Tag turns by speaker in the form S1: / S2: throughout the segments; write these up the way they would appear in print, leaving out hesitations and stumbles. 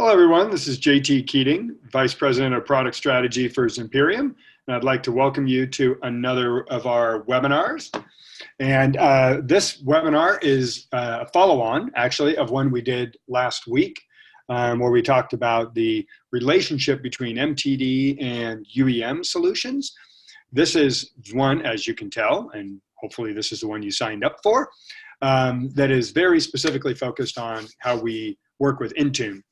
S1: Hello, everyone. This is JT Keating, Vice President of Product Strategy for Zimperium, and I'd like to welcome you to another of our webinars. And this webinar is a follow-on, actually, of one we did last week, where we talked about the relationship between MTD and UEM solutions. This is one, as you can tell, and hopefully this is the one you signed up for, that is very specifically focused on how we work with Intune.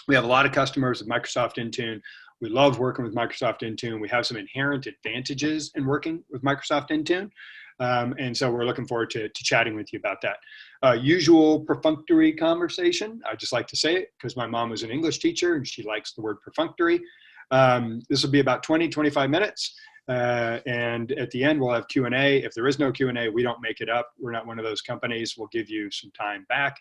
S1: We have a lot of customers with Microsoft Intune. We love working with Microsoft Intune. We have some inherent advantages in working with Microsoft Intune. And so we're looking forward to chatting with you about that. Usual perfunctory conversation. I just like to say it because my mom was an English teacher and she likes the word perfunctory. This will be about 20, 25 minutes. And at the end, we'll have Q&A. If there is no Q&A, we don't make it up. We're not one of those companies. We'll give you some time back.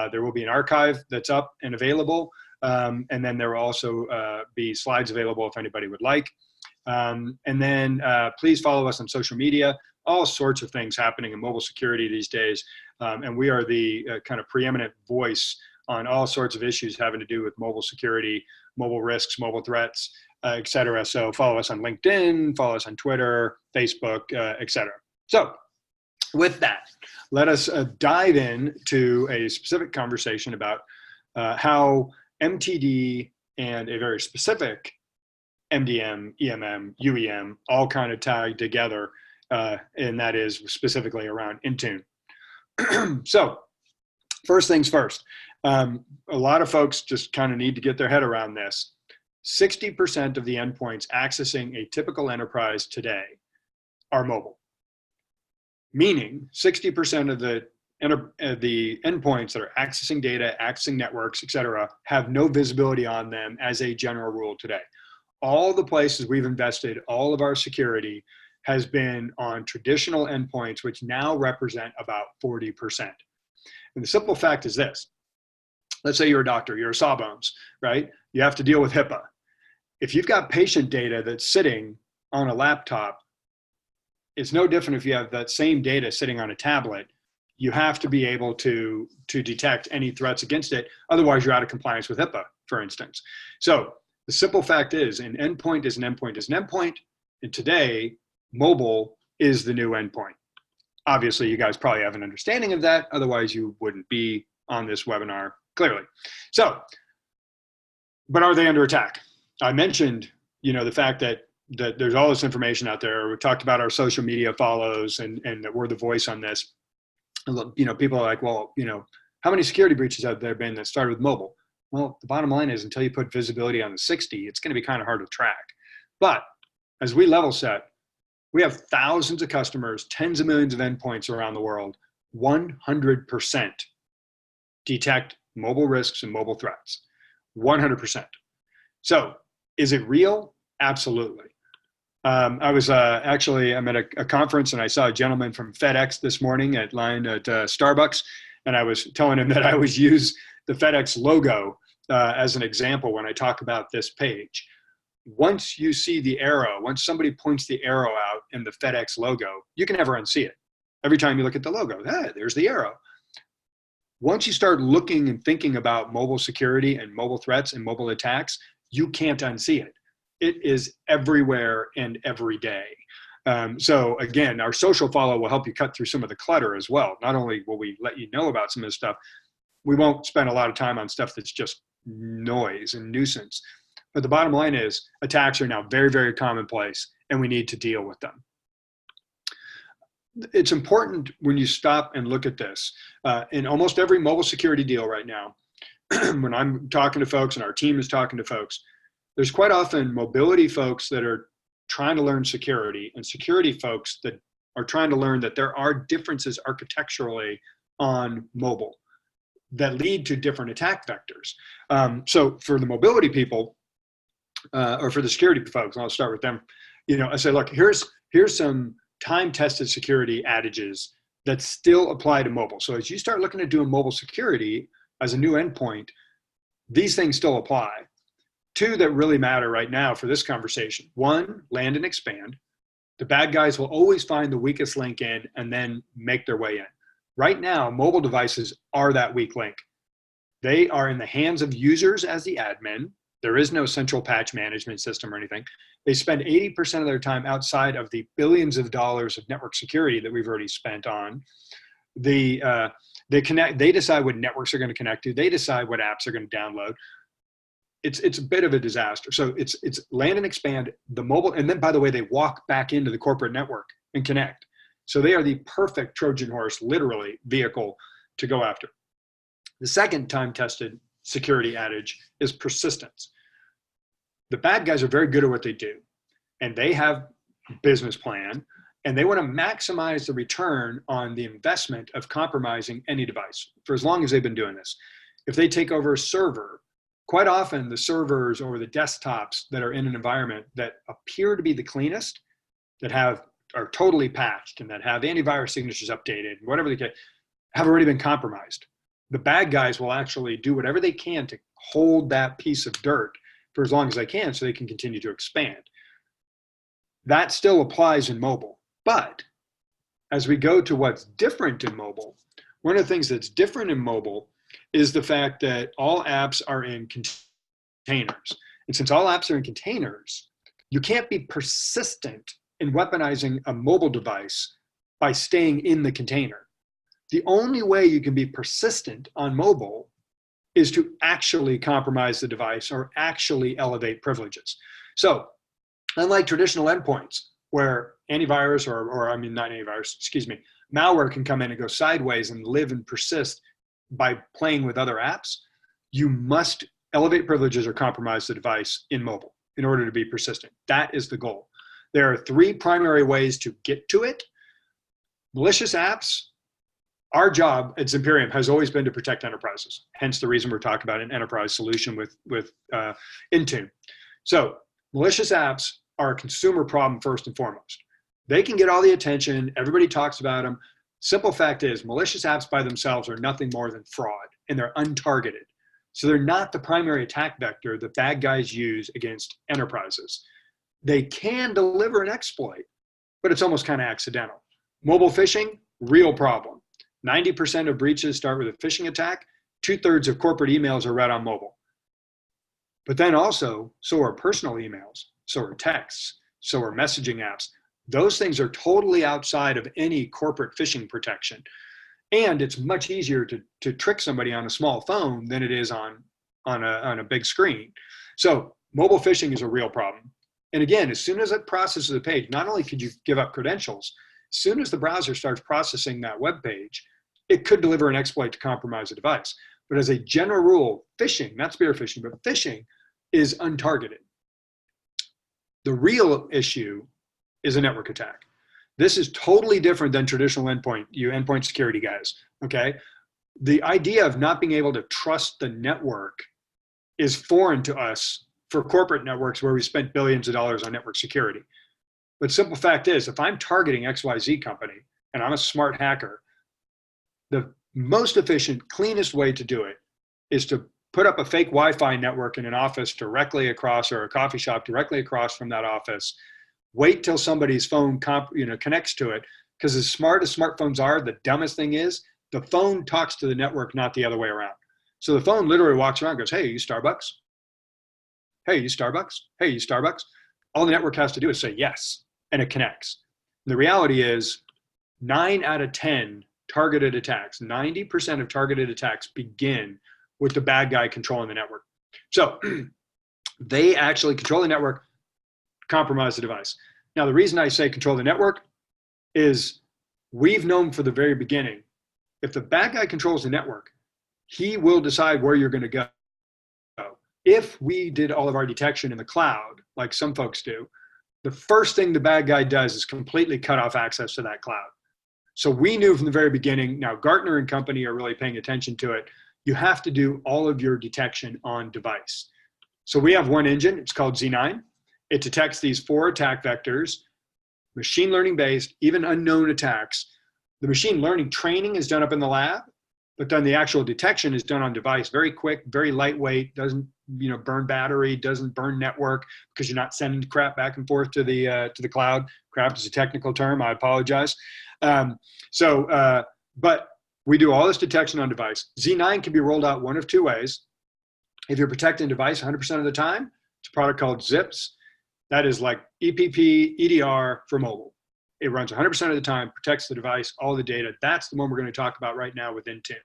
S1: There will be an archive that's up and available. And then there will also be slides available if anybody would like. And then please follow us on social media. All sorts of things happening in mobile security these days. And we are the kind of preeminent voice on all sorts of issues having to do with mobile security, mobile risks, mobile threats, et cetera. So follow us on LinkedIn, follow us on Twitter, Facebook, et cetera. So with that, let us dive into a specific conversation about how MTD and a very specific MDM, EMM, UEM, all kind of tied together, and that is specifically around Intune. So first things first, a lot of folks just kind of need to get their head around this. 60% of the endpoints accessing a typical enterprise today are mobile, meaning 60% of the endpoints that are accessing data, accessing networks, et cetera, have no visibility on them as a general rule today. All the places we've invested, all of our security has been on traditional endpoints, which now represent about 40%. And the simple fact is this. Let's say you're a doctor, you're a Sawbones, right? You have to deal with HIPAA. If you've got patient data that's sitting on a laptop, it's no different if you have that same data sitting on a tablet. You have to be able to detect any threats against it. Otherwise, you're out of compliance with HIPAA, for instance. So the simple fact is an endpoint is an endpoint is an endpoint. And today, mobile is the new endpoint. Obviously, you guys probably have an understanding of that. Otherwise, you wouldn't be on this webinar, clearly. So, but are they under attack? I mentioned, the fact that there's all this information out there. We talked about our social media follows and that we're the voice on this. People are like, well, how many security breaches have there been that started with mobile? Well, the bottom line is until you put visibility on the 60, it's going to be kind of hard to track. But as we level set, we have thousands of customers, tens of millions of endpoints around the world, 100% detect mobile risks and mobile threats, 100%. So is it real? Absolutely. I was I'm at a conference and I saw a gentleman from FedEx this morning at Starbucks, and I was telling him that I always use the FedEx logo as an example when I talk about this page. Once you see the arrow, once somebody points the arrow out in the FedEx logo, you can never unsee it. Every time you look at the logo, there's the arrow. Once you start looking and thinking about mobile security and mobile threats and mobile attacks, you can't unsee it. It is everywhere and every day. So again, our social follow will help you cut through some of the clutter as well. Not only will we let you know about some of this stuff, we won't spend a lot of time on stuff that's just noise and nuisance. But the bottom line is attacks are now very, very commonplace and we need to deal with them. It's important when you stop and look at this. In almost every mobile security deal right now, when I'm talking to folks and our team is talking to folks, there's quite often mobility folks that are trying to learn security and security folks that are trying to learn that there are differences architecturally on mobile that lead to different attack vectors. So for the mobility people, or for the security folks, and I'll start with them, I say, look, here's some time-tested security adages that still apply to mobile. So as you start looking at doing mobile security as a new endpoint, these things still apply. Two that really matter right now for this conversation. One, land and expand. The bad guys will always find the weakest link in and then make their way in. Right now, mobile devices are that weak link. They are in the hands of users as the admin. There is no central patch management system or anything. They spend 80% of their time outside of the billions of dollars of network security that we've already spent on. They decide what networks are going to connect to. They decide what apps are going to download. It's a bit of a disaster. So it's land and expand the mobile, and then by the way, they walk back into the corporate network and connect. So they are the perfect Trojan horse, literally, vehicle to go after. The second time-tested security adage is persistence. The bad guys are very good at what they do, and they have a business plan, and they want to maximize the return on the investment of compromising any device for as long as they've been doing this. If they take over a server, quite often the servers or the desktops that are in an environment that appear to be the cleanest, that are totally patched and that have antivirus signatures updated, whatever they can, have already been compromised. The bad guys will actually do whatever they can to hold that piece of dirt for as long as they can so they can continue to expand. That still applies in mobile. But as we go to what's different in mobile, one of the things that's different in mobile is the fact that all apps are in containers. And since all apps are in containers, you can't be persistent in weaponizing a mobile device by staying in the container. The only way you can be persistent on mobile is to actually compromise the device or actually elevate privileges. So unlike traditional endpoints where antivirus malware can come in and go sideways and live and persist by playing with other apps, you must elevate privileges or compromise the device in mobile in order to be persistent. That is the goal. There are three primary ways to get to it. Malicious apps. Our job at Zimperium has always been to protect enterprises. Hence the reason we're talking about an enterprise solution with Intune. So malicious apps are a consumer problem first and foremost. They can get all the attention. Everybody talks about them. Simple fact is malicious apps by themselves are nothing more than fraud, and they're untargeted. So they're not the primary attack vector that bad guys use against enterprises. They can deliver an exploit, but it's almost kind of accidental. Mobile phishing, real problem. 90% of breaches start with a phishing attack. 2/3 of corporate emails are read on mobile. But then also, so are personal emails, so are texts, so are messaging apps. Those things are totally outside of any corporate phishing protection. And it's much easier to trick somebody on a small phone than it is on a big screen. So mobile phishing is a real problem. And again, as soon as it processes a page, not only could you give up credentials, as soon as the browser starts processing that web page, it could deliver an exploit to compromise a device. But as a general rule, phishing, not spear phishing, but phishing is untargeted. The real issue is a network attack. This is totally different than traditional endpoint security guys, okay? The idea of not being able to trust the network is foreign to us for corporate networks where we spent billions of dollars on network security. But simple fact is, if I'm targeting XYZ company and I'm a smart hacker, the most efficient, cleanest way to do it is to put up a fake Wi-Fi network in an office directly across, or a coffee shop directly across from that office. Wait till somebody's phone connects to it, because as smart as smartphones are, the dumbest thing is the phone talks to the network, not the other way around. So the phone literally walks around and goes, hey, you Starbucks? Hey, you Starbucks? Hey, you Starbucks? All the network has to do is say yes, and it connects. And the reality is 9 out of 10 targeted attacks, 90% of targeted attacks begin with the bad guy controlling the network. So they actually control the network, compromise the device. Now, the reason I say control the network is we've known from the very beginning, if the bad guy controls the network, he will decide where you're going to go. If we did all of our detection in the cloud, like some folks do, the first thing the bad guy does is completely cut off access to that cloud. So we knew from the very beginning. Now Gartner and company are really paying attention to it. You have to do all of your detection on device. So we have one engine, it's called Z9. It detects these 4 attack vectors, machine learning based, even unknown attacks. The machine learning training is done up in the lab, but then the actual detection is done on device, very quick, very lightweight, doesn't burn battery, doesn't burn network, because you're not sending crap back and forth to the cloud. Crap is a technical term, I apologize. But we do all this detection on device. Z9 can be rolled out one of two ways. If you're protecting device 100% of the time, it's a product called Zips. That is like EPP, EDR for mobile. It runs 100% of the time, protects the device, all the data. That's the one we're going to talk about right now with Intune,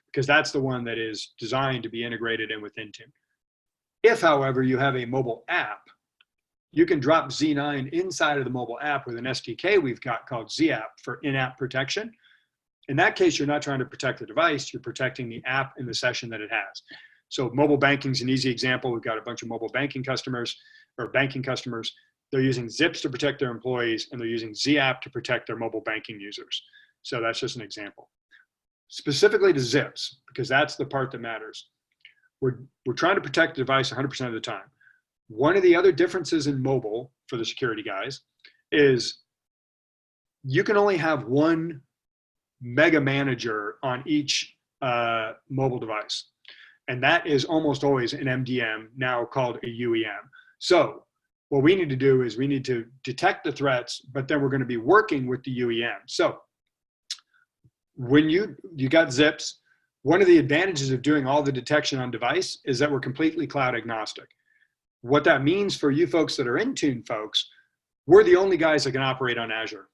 S1: because that's the one that is designed to be integrated in with Intune. If, however, you have a mobile app, you can drop Z9 inside of the mobile app with an SDK we've got called ZApp for in-app protection. In that case, you're not trying to protect the device, you're protecting the app and the session that it has. So mobile banking is an easy example. We've got a bunch of mobile banking customers, or banking customers. They're using Zips to protect their employees, and they're using ZApp to protect their mobile banking users. So that's just an example. Specifically to Zips, because that's the part that matters. We're trying to protect the device 100% of the time. One of the other differences in mobile for the security guys is you can only have one mega manager on each mobile device. And that is almost always an MDM, now called a UEM. So what we need to do is we need to detect the threats, but then we're going to be working with the UEM. So when you got Zips, one of the advantages of doing all the detection on device is that we're completely cloud agnostic. What that means for you folks that are Intune folks, we're the only guys that can operate on Azure.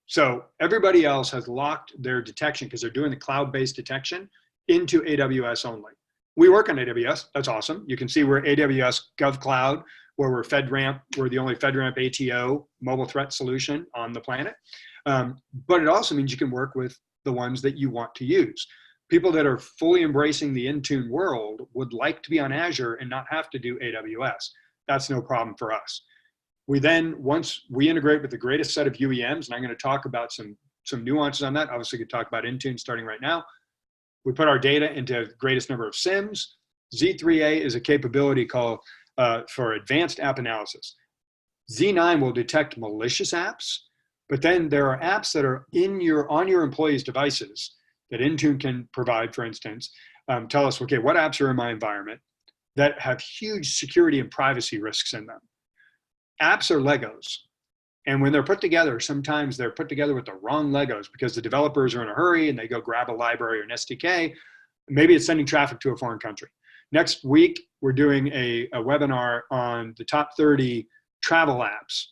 S1: So everybody else has locked their detection, because they're doing the cloud-based detection, into AWS only. We work on AWS, that's awesome. You can see we're AWS GovCloud, where we're FedRAMP, we're the only FedRAMP ATO mobile threat solution on the planet. But it also means you can work with the ones that you want to use. People that are fully embracing the Intune world would like to be on Azure and not have to do AWS. That's no problem for us. We then, once we integrate with the greatest set of UEMs, and I'm going to talk about some nuances on that. Obviously, we could talk about Intune starting right now. We put our data into the greatest number of SIMs. Z3A is a capability called for advanced app analysis. Z9 will detect malicious apps, but then there are apps that are on your employees' devices that Intune can provide, for instance, tell us, okay, what apps are in my environment that have huge security and privacy risks in them. Apps are Legos. And when they're put together, sometimes they're put together with the wrong Legos because the developers are in a hurry and they go grab a library or an SDK. Maybe it's sending traffic to a foreign country. Next week, we're doing a webinar on the top 30 travel apps.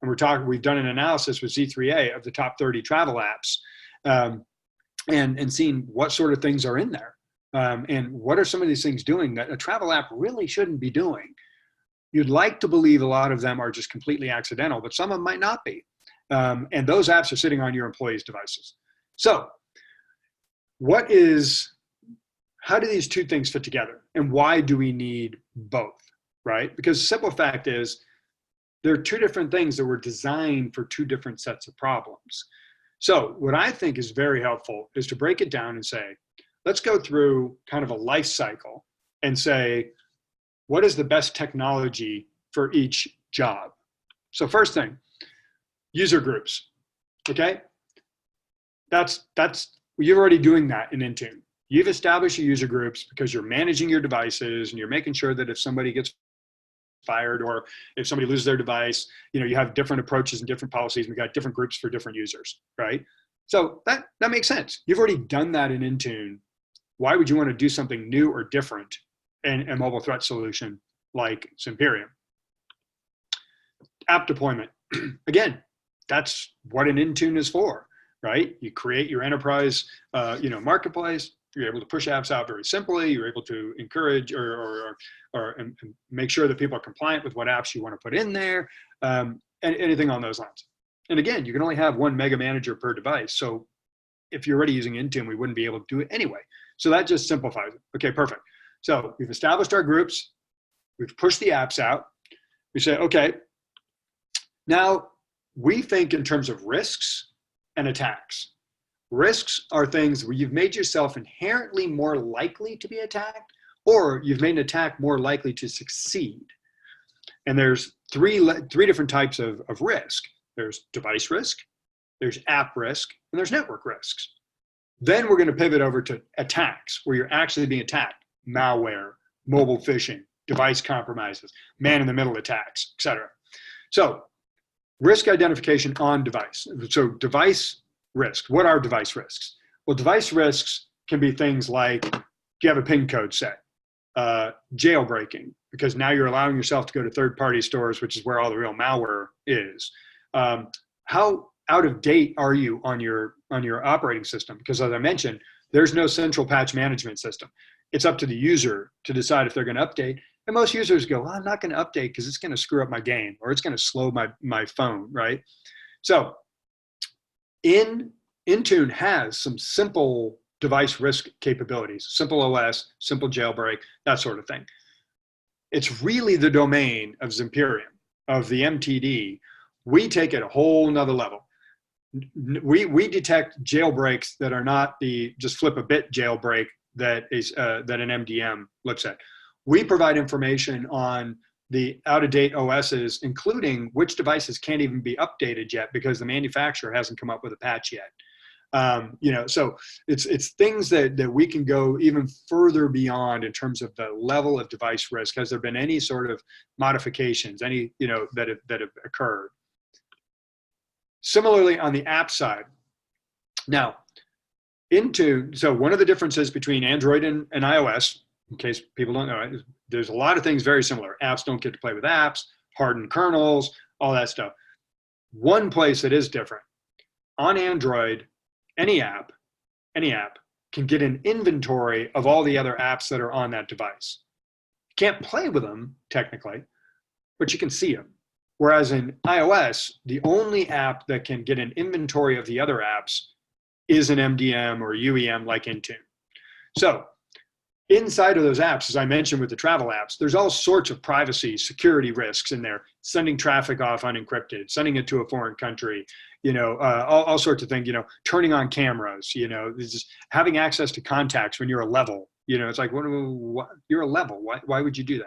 S1: And we've done an analysis with Z3A of the top 30 travel apps and seeing what sort of things are in there. And what are some of these things doing that a travel app really shouldn't be doing? You'd like to believe a lot of them are just completely accidental, but some of them might not be. And those apps are sitting on your employees' devices. So how do these two things fit together? And why do we need both, right? Because the simple fact is, there are two different things that were designed for two different sets of problems. So what I think is very helpful is to break it down and say, let's go through kind of a life cycle and say, what is the best technology for each job? So first thing, user groups, okay? You're already doing that in Intune. You've established your user groups because you're managing your devices and you're making sure that if somebody gets fired or if somebody loses their device, you have different approaches and different policies. We've got different groups for different users, right? So that makes sense. You've already done that in Intune. Why would you want to do something new or different in a mobile threat solution like Zimperium? App deployment. Again, that's what an Intune is for, right? You create your enterprise, marketplace. You're able to push apps out very simply. You're able to encourage or make sure that people are compliant with what apps you want to put in there, and anything on those lines. And again, you can only have one mega manager per device. So if you're already using Intune, we wouldn't be able to do it anyway. So that just simplifies it. Okay, perfect. So we've established our groups. We've pushed the apps out. We say, okay, now we think in terms of risks and attacks. Risks are things where you've made yourself inherently more likely to be attacked, or you've made an attack more likely to succeed. And there's three different types of risk. There's device risk, there's app risk, and there's network risks. Then we're going to pivot over to attacks, where you're actually being attacked. Malware, mobile phishing, device compromises, man-in-the-middle attacks, etc. So risk identification on device. So device risk. What are device risks? Well, device risks can be things like, do you have a PIN code set? Jailbreaking, because now you're allowing yourself to go to third-party stores, which is where all the real malware is. How out of date are you on your operating system? Because as I mentioned, there's no central patch management system. It's up to the user to decide if they're going to update. And most users go, well, I'm not going to update because it's going to screw up my game or it's going to slow my phone, right? So Intune has some simple device risk capabilities, simple OS, simple jailbreak, that sort of thing. It's really the domain of Zimperium, of the MTD. We take it a whole nother level. We detect jailbreaks that are not the just flip a bit jailbreak that is that an MDM looks at. We provide information on the out-of-date OSs, including which devices can't even be updated yet because the manufacturer hasn't come up with a patch yet. So it's things that we can go even further beyond in terms of the level of device risk. Has there been any sort of modifications, any that have occurred? Similarly, on the app side, now so one of the differences between Android and iOS, in case people don't know, there's a lot of things very similar. Apps don't get to play with apps, hardened kernels, all that stuff. One place that is different, on Android, any app can get an inventory of all the other apps that are on that device. You can't play with them technically, but you can see them. Whereas in iOS, the only app that can get an inventory of the other apps is an MDM or UEM like Intune. So inside of those apps, as I mentioned with the travel apps, there's all sorts of privacy, security risks in there, sending traffic off unencrypted, sending it to a foreign country, all sorts of things, turning on cameras, just having access to contacts when you're a level, it's like, what, you're a level, why would you do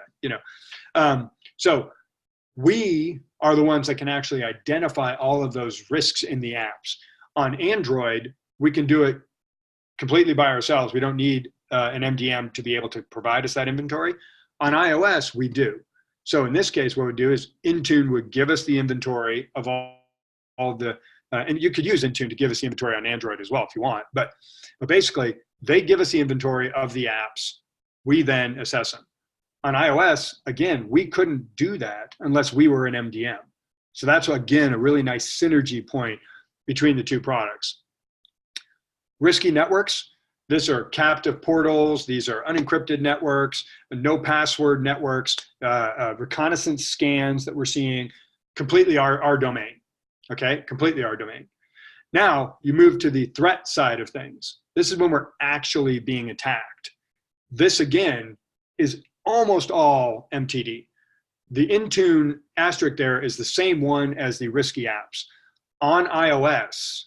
S1: that, So we are the ones that can actually identify all of those risks in the apps. On Android, we can do it completely by ourselves. We don't need an MDM to be able to provide us that inventory. On iOS, we do. So in this case, what we do is Intune would give us the inventory of all the, and you could use Intune to give us the inventory on Android as well if you want. But basically, they give us the inventory of the apps. We then assess them. On iOS, again, we couldn't do that unless we were an MDM. So that's, again, a really nice synergy point between the two products. Risky networks. These are captive portals. These are unencrypted networks, no password networks, reconnaissance scans that we're seeing, completely our domain, okay? Completely our domain. Now, you move to the threat side of things. This is when we're actually being attacked. This, again, is almost all MTD. The Intune asterisk there is the same one as the risky apps. On iOS,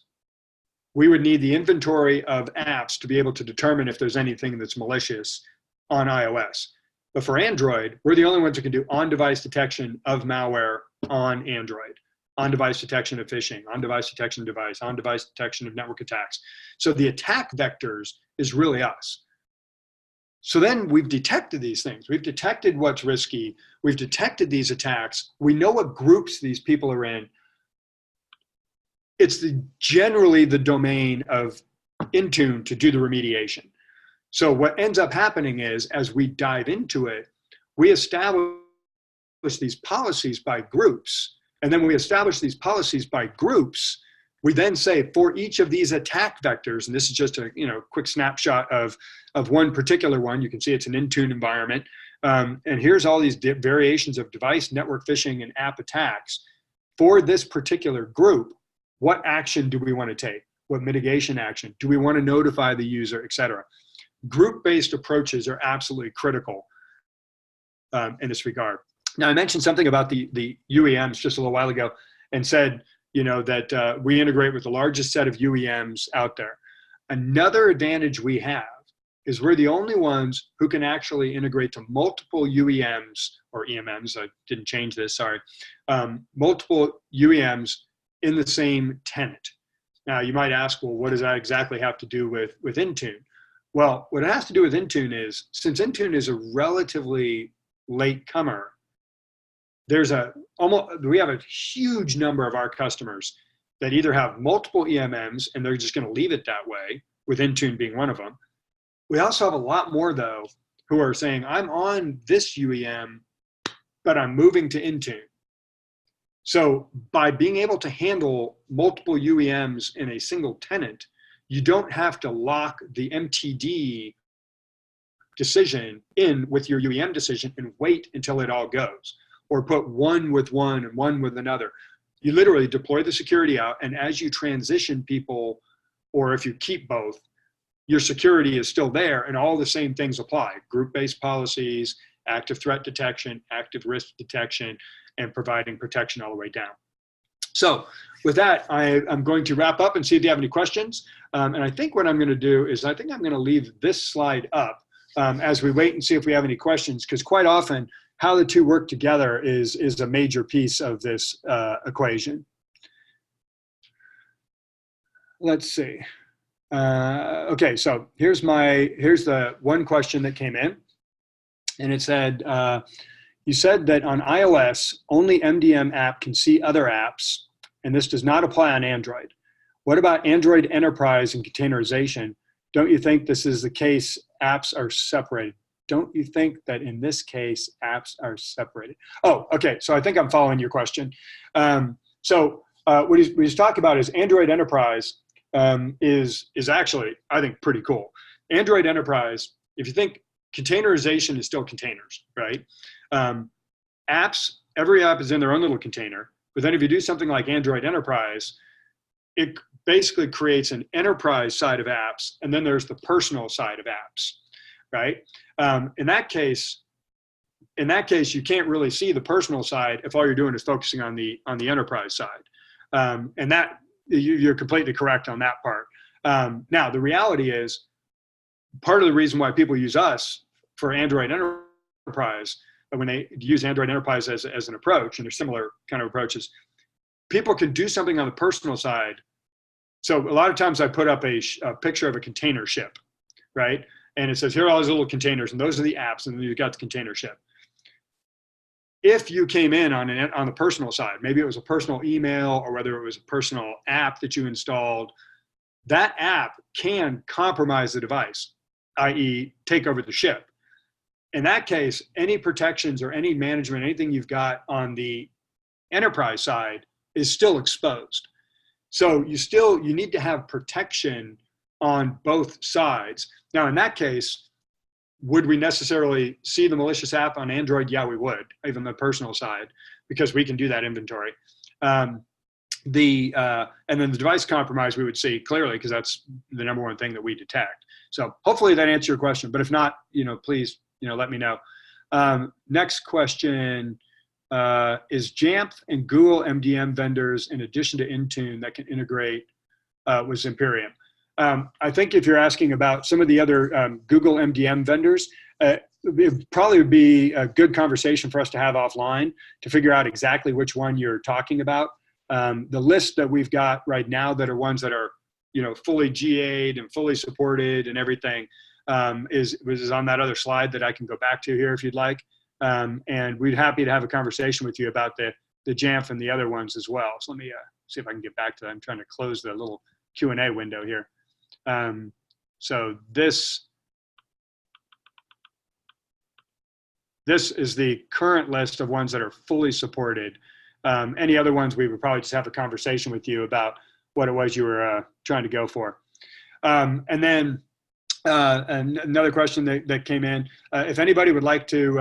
S1: we would need the inventory of apps to be able to determine if there's anything that's malicious on iOS. But for Android, we're the only ones who can do on-device detection of malware on Android, on-device detection of phishing, on-device detection of device, on-device detection of network attacks. So the attack vectors is really us. So then we've detected these things. We've detected what's risky. We've detected these attacks. We know what groups these people are in. It's generally the domain of Intune to do the remediation. So what ends up happening is, as we dive into it, we establish these policies by groups. And then when we establish these policies by groups, we then say for each of these attack vectors, and this is just a quick snapshot of one particular one. You can see it's an Intune environment. And here's all these variations of device, network phishing, and app attacks. For this particular group, what action do we want to take? What mitigation action? Do we want to notify the user, et cetera? Group-based approaches are absolutely critical in this regard. Now, I mentioned something about the UEMs just a little while ago and said, that we integrate with the largest set of UEMs out there. Another advantage we have is we're the only ones who can actually integrate to multiple UEMs or EMMs. I didn't change this, sorry. Multiple UEMs in the same tenant. Now, you might ask, well, what does that exactly have to do with Intune? Well, what it has to do with Intune is, since Intune is a relatively late comer, we have a huge number of our customers that either have multiple EMMs and they're just going to leave it that way, with Intune being one of them. We also have a lot more, though, who are saying, I'm on this UEM, but I'm moving to Intune. So by being able to handle multiple UEMs in a single tenant, you don't have to lock the MTD decision in with your UEM decision and wait until it all goes, or put one with one and one with another. You literally deploy the security out, and as you transition people, or if you keep both, your security is still there and all the same things apply. Group-based policies, active threat detection, active risk detection, and providing protection all the way down. So with that, I'm going to wrap up and see if you have any questions. And I think what I'm going to do is I think I'm going to leave this slide up as we wait and see if we have any questions, because quite often how the two work together is a major piece of this equation. Let's see. Okay, so here's the one question that came in, and it said, you said that on iOS, only MDM app can see other apps, and this does not apply on Android. What about Android Enterprise and containerization? Don't you think this is the case? Apps are separated. Don't you think that in this case, apps are separated? Oh, okay, so I think I'm following your question. What he's talking about is Android Enterprise is actually, I think, pretty cool. Android Enterprise, if you think containerization is still containers, right? Apps, every app is in their own little container, but then if you do something like Android Enterprise, it basically creates an enterprise side of apps, and then there's the personal side of apps, right? In that case, you can't really see the personal side if all you're doing is focusing on the enterprise side, and that you're completely correct on that part. Now, the reality is, part of the reason why people use us for Android Enterprise, when they use Android Enterprise as an approach, and there's similar kind of approaches, people can do something on the personal side. So a lot of times I put up a picture of a container ship, right? And it says, here are all these little containers, and those are the apps, and then you've got the container ship. If you came in on the personal side, maybe it was a personal email or whether it was a personal app that you installed, that app can compromise the device, i.e. take over the ship. In that case, any protections or any management, anything you've got on the enterprise side is still exposed. So you need to have protection on both sides. Now, in that case, would we necessarily see the malicious app on Android? Yeah, we would, even the personal side, because we can do that inventory. And then the device compromise we would see clearly, because that's the number one thing that we detect. So hopefully that answers your question. But if not, please, let me know. Next question, is Jamf and Google MDM vendors in addition to Intune that can integrate with Zimperium? I think if you're asking about some of the other Google MDM vendors, it probably would be a good conversation for us to have offline to figure out exactly which one you're talking about. The list that we've got right now that are ones that are, fully GA'd and fully supported and everything is on that other slide that I can go back to here if you'd like. And we'd happy to have a conversation with you about the Jamf and the other ones as well. So let me see if I can get back to that. I'm trying to close the little Q&A window here. So this is the current list of ones that are fully supported. Any other ones, we would probably just have a conversation with you about what it was you were trying to go for. And then another question that came in, if anybody would like to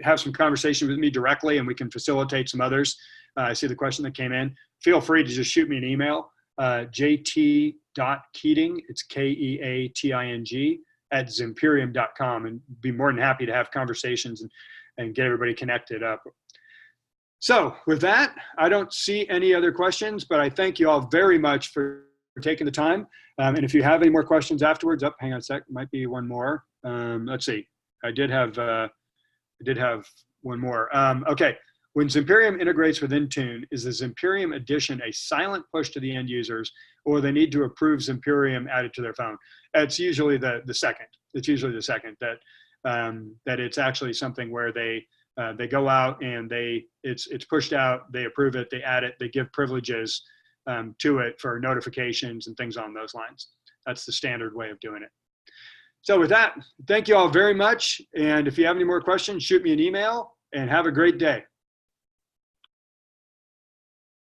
S1: have some conversation with me directly and we can facilitate some others, I see the question that came in, feel free to just shoot me an email, jt.keating, it's Keating, at Zimperium.com, and be more than happy to have conversations and get everybody connected up. So with that, I don't see any other questions, but I thank you all very much for taking the time. And if you have any more questions afterwards, hang on a sec, might be one more. Let's see, I did have one more. Okay, when Zimperium integrates with Intune, is the Zimperium addition a silent push to the end users, or they need to approve Zimperium added to their phone? It's usually the second. It's usually the second, that it's actually something where they go out and it's pushed out, they approve it, they add it, they give privileges to it for notifications and things on those lines. That's the standard way of doing it. So with that, thank you all very much. And if you have any more questions, shoot me an email and have a great day.